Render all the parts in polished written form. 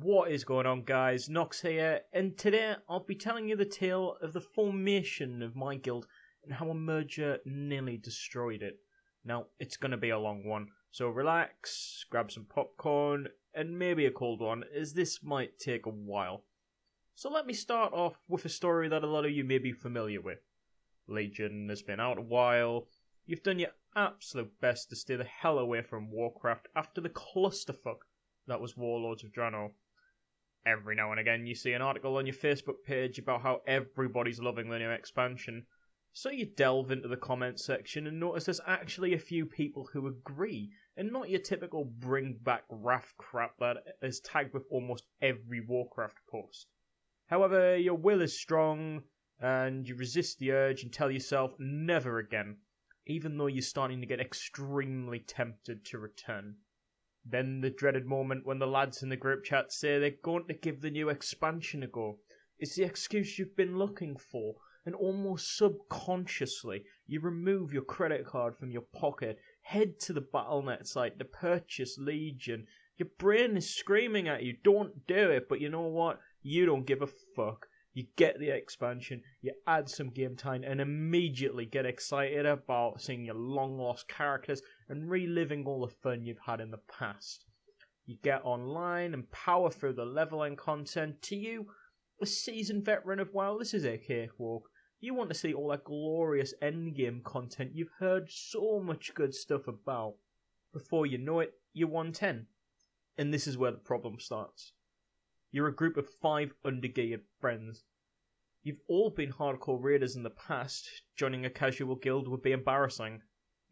What is going on, guys? Nox here, and today I'll be telling you the tale of the formation of my guild and how a merger nearly destroyed it. Now, it's going to be a long one, so relax, grab some popcorn, and maybe a cold one, as this might take a while. So let me start off with a story that a lot of you may be familiar with. Legion has been out a while. You've done your absolute best to stay the hell away from Warcraft after the clusterfuck that was Warlords of Draenor. Every now and again you see an article on your Facebook page about how everybody's loving the new expansion, so you delve into the comments section and notice there's actually a few people who agree, and not your typical bring back Wrath crap that is tagged with almost every Warcraft post. However, your will is strong, and you resist the urge and tell yourself never again, even though you're starting to get extremely tempted to return. Then the dreaded moment when the lads in the group chat say they're going to give the new expansion a go. It's the excuse you've been looking for, and almost subconsciously you remove your credit card from your pocket, head to the Battle.net site to purchase Legion. Your brain is screaming at you, don't do it, but you know what? You don't give a fuck. You get the expansion, you add some game time, and immediately get excited about seeing your long-lost characters and reliving all the fun you've had in the past. You get online and power through the leveling content. To you, a seasoned veteran of WoW, this is a cakewalk. You want to see all that glorious endgame content you've heard so much good stuff about. Before you know it, you're 110. And this is where the problem starts. You're a group of 5 undergeared friends. You've all been hardcore raiders in the past. Joining a casual guild would be embarrassing.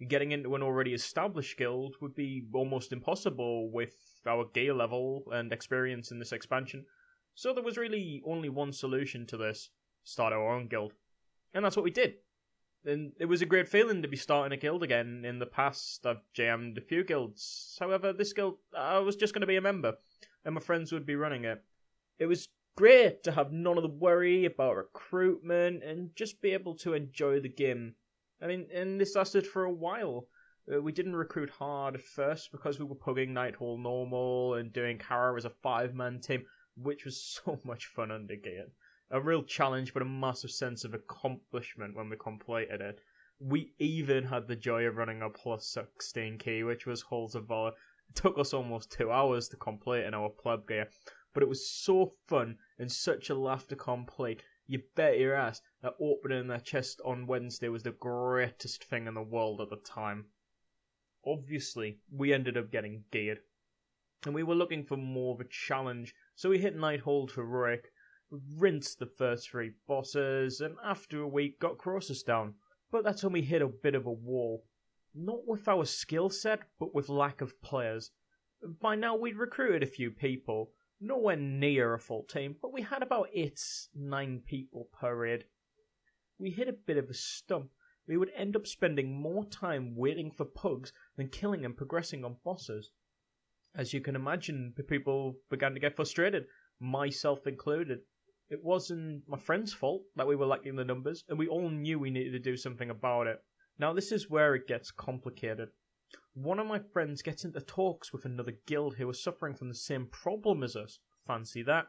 Getting into an already established guild would be almost impossible with our gear level and experience in this expansion. So there was really only one solution to this: start our own guild. And that's what we did. And it was a great feeling to be starting a guild again. In the past, I've jammed a few guilds. However, this guild, I was just going to be a member, and my friends would be running it. It was great to have none of the worry about recruitment and just be able to enjoy the game. I mean, and this lasted for a while. We didn't recruit hard at first because we were pugging Nighthall normal and doing Kara as a 5-man team, which was so much fun under gear. A real challenge, but a massive sense of accomplishment when we completed it. We even had the joy of running a plus 16 key, which was Halls of Valor. It took us almost 2 hours to complete in our pleb gear, but it was so fun and such a laugh to complete. You bet your ass that opening that chest on Wednesday was the greatest thing in the world at the time. Obviously, we ended up getting geared, and we were looking for more of a challenge, so we hit Nighthold Heroic, rinsed the first 3 bosses, and after a week got Croesus down. But that's when we hit a bit of a wall. Not with our skill set, but with lack of players. By now we'd recruited a few people, nowhere near a full team, but we had about 8-9 people per raid. We hit a bit of a stump. We would end up spending more time waiting for pugs than killing and progressing on bosses. As you can imagine, the people began to get frustrated, myself included. It wasn't my friend's fault that we were lacking the numbers, and we all knew we needed to do something about it. Now this is where it gets complicated. One of my friends gets into talks with another guild who was suffering from the same problem as us. Fancy that.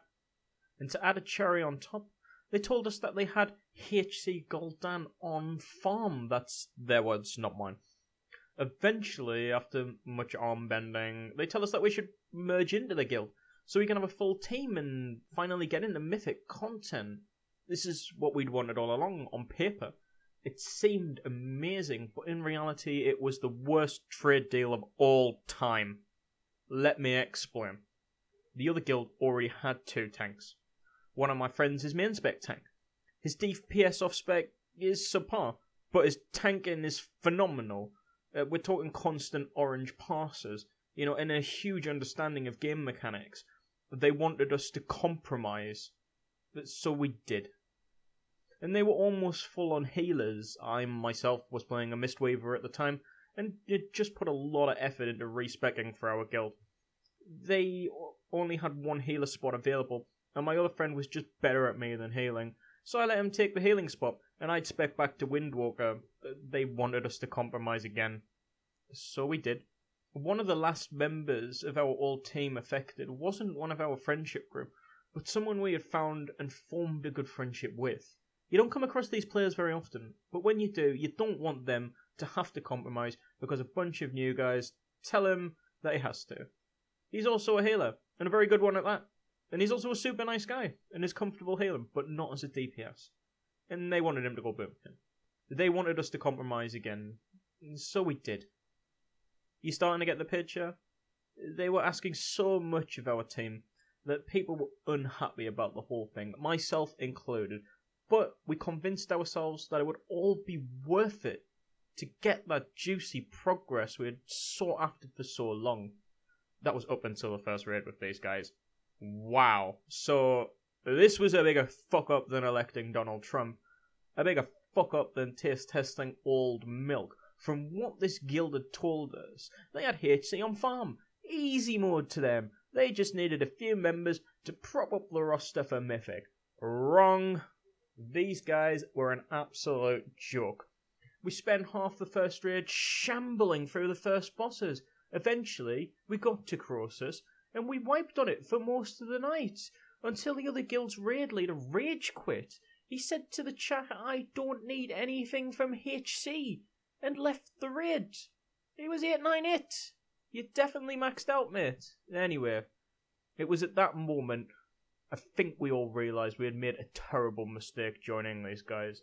And to add a cherry on top, they told us that they had HC Gul'dan on farm. That's their words, not mine. Eventually, after much arm bending, they tell us that we should merge into the guild, so we can have a full team and finally get into mythic content. This is what we'd wanted all along on paper. It seemed amazing, but in reality it was the worst trade deal of all time. Let me explain. The other guild already had 2 tanks. One of my friends is main spec tank. His DPS off spec is subpar, but his tanking is phenomenal. We're talking constant orange passes, and a huge understanding of game mechanics. They wanted us to compromise, so we did. And they were almost full on healers. I myself was playing a Mistweaver at the time, and it just put a lot of effort into respecing for our guild. They only had 1 healer spot available, and my other friend was just better at me than healing, so I let him take the healing spot, and I'd spec back to Windwalker. They wanted us to compromise again. So we did. one of the last members of our old team affected wasn't one of our friendship group, but someone we had found and formed a good friendship with. You don't come across these players very often, but when you do, you don't want them to have to compromise because a bunch of new guys tell him that he has to. He's also a healer, and a very good one at that. And he's also a super nice guy, and is comfortable healing, but not as a DPS. And they wanted him to go boomkin. They wanted us to compromise again, so we did. You starting to get the picture? They were asking so much of our team that people were unhappy about the whole thing, myself included. But we convinced ourselves that it would all be worth it to get that juicy progress we had sought after for so long. That was up until the first raid with these guys. Wow. So, this was a bigger fuck up than electing Donald Trump. A bigger fuck up than taste testing old milk. From what this guild had told us, they had HC on farm. Easy mode to them. They just needed a few members to prop up the roster for Mythic. Wrong. These guys were an absolute joke. We spent half the first raid shambling through the first bosses. Eventually, we got to Croesus, and we wiped on it for most of the night, until the other guild's raid leader rage quit. He said to the chat, "I don't need anything from HC," and left the raid. He was 898. You definitely maxed out, mate. Anyway, it was at that moment I think we all realised we had made a terrible mistake joining these guys.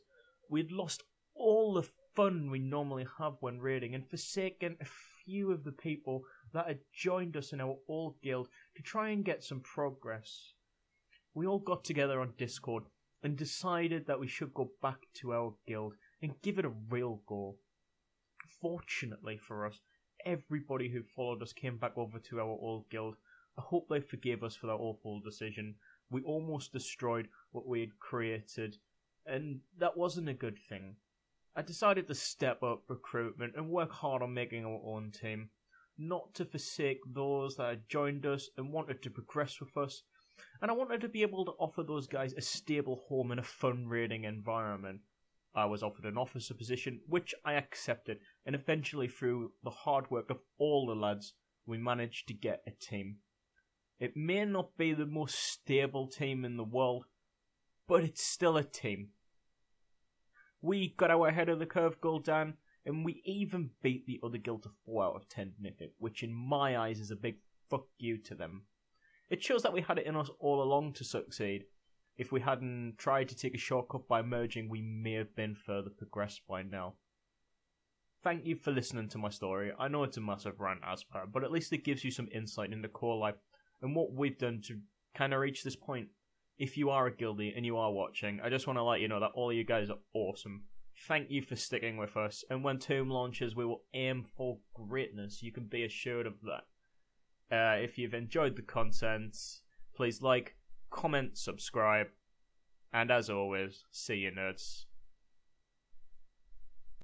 We'd lost all the fun we normally have when raiding and forsaken a few of the people that had joined us in our old guild to try and get some progress. We all got together on Discord and decided that we should go back to our guild and give it a real go. Fortunately for us, everybody who followed us came back over to our old guild. I hope they forgave us for that awful decision. We almost destroyed what we had created, and that wasn't a good thing. I decided to step up recruitment and work hard on making our own team, not to forsake those that had joined us and wanted to progress with us, and I wanted to be able to offer those guys a stable home and a fun raiding environment. I was offered an officer position, which I accepted, and eventually through the hard work of all the lads, we managed to get a team. It may not be the most stable team in the world, but it's still a team. We got our head of the curve Gul'dan, and we even beat the other guild to 4 out of 10 Mythic, which in my eyes is a big fuck you to them. It shows that we had it in us all along to succeed. If we hadn't tried to take a shortcut by merging, we may have been further progressed by now. Thank you for listening to my story. I know it's a massive rant as per, but at least it gives you some insight into core life and what we've done to kind of reach this point. If you are a guildie and you are watching, I just want to let you know that all you guys are awesome. Thank you for sticking with us, and when Tomb launches, we will aim for greatness. You can be assured of that. If you've enjoyed the content, please like, comment, subscribe, and as always, see you nerds.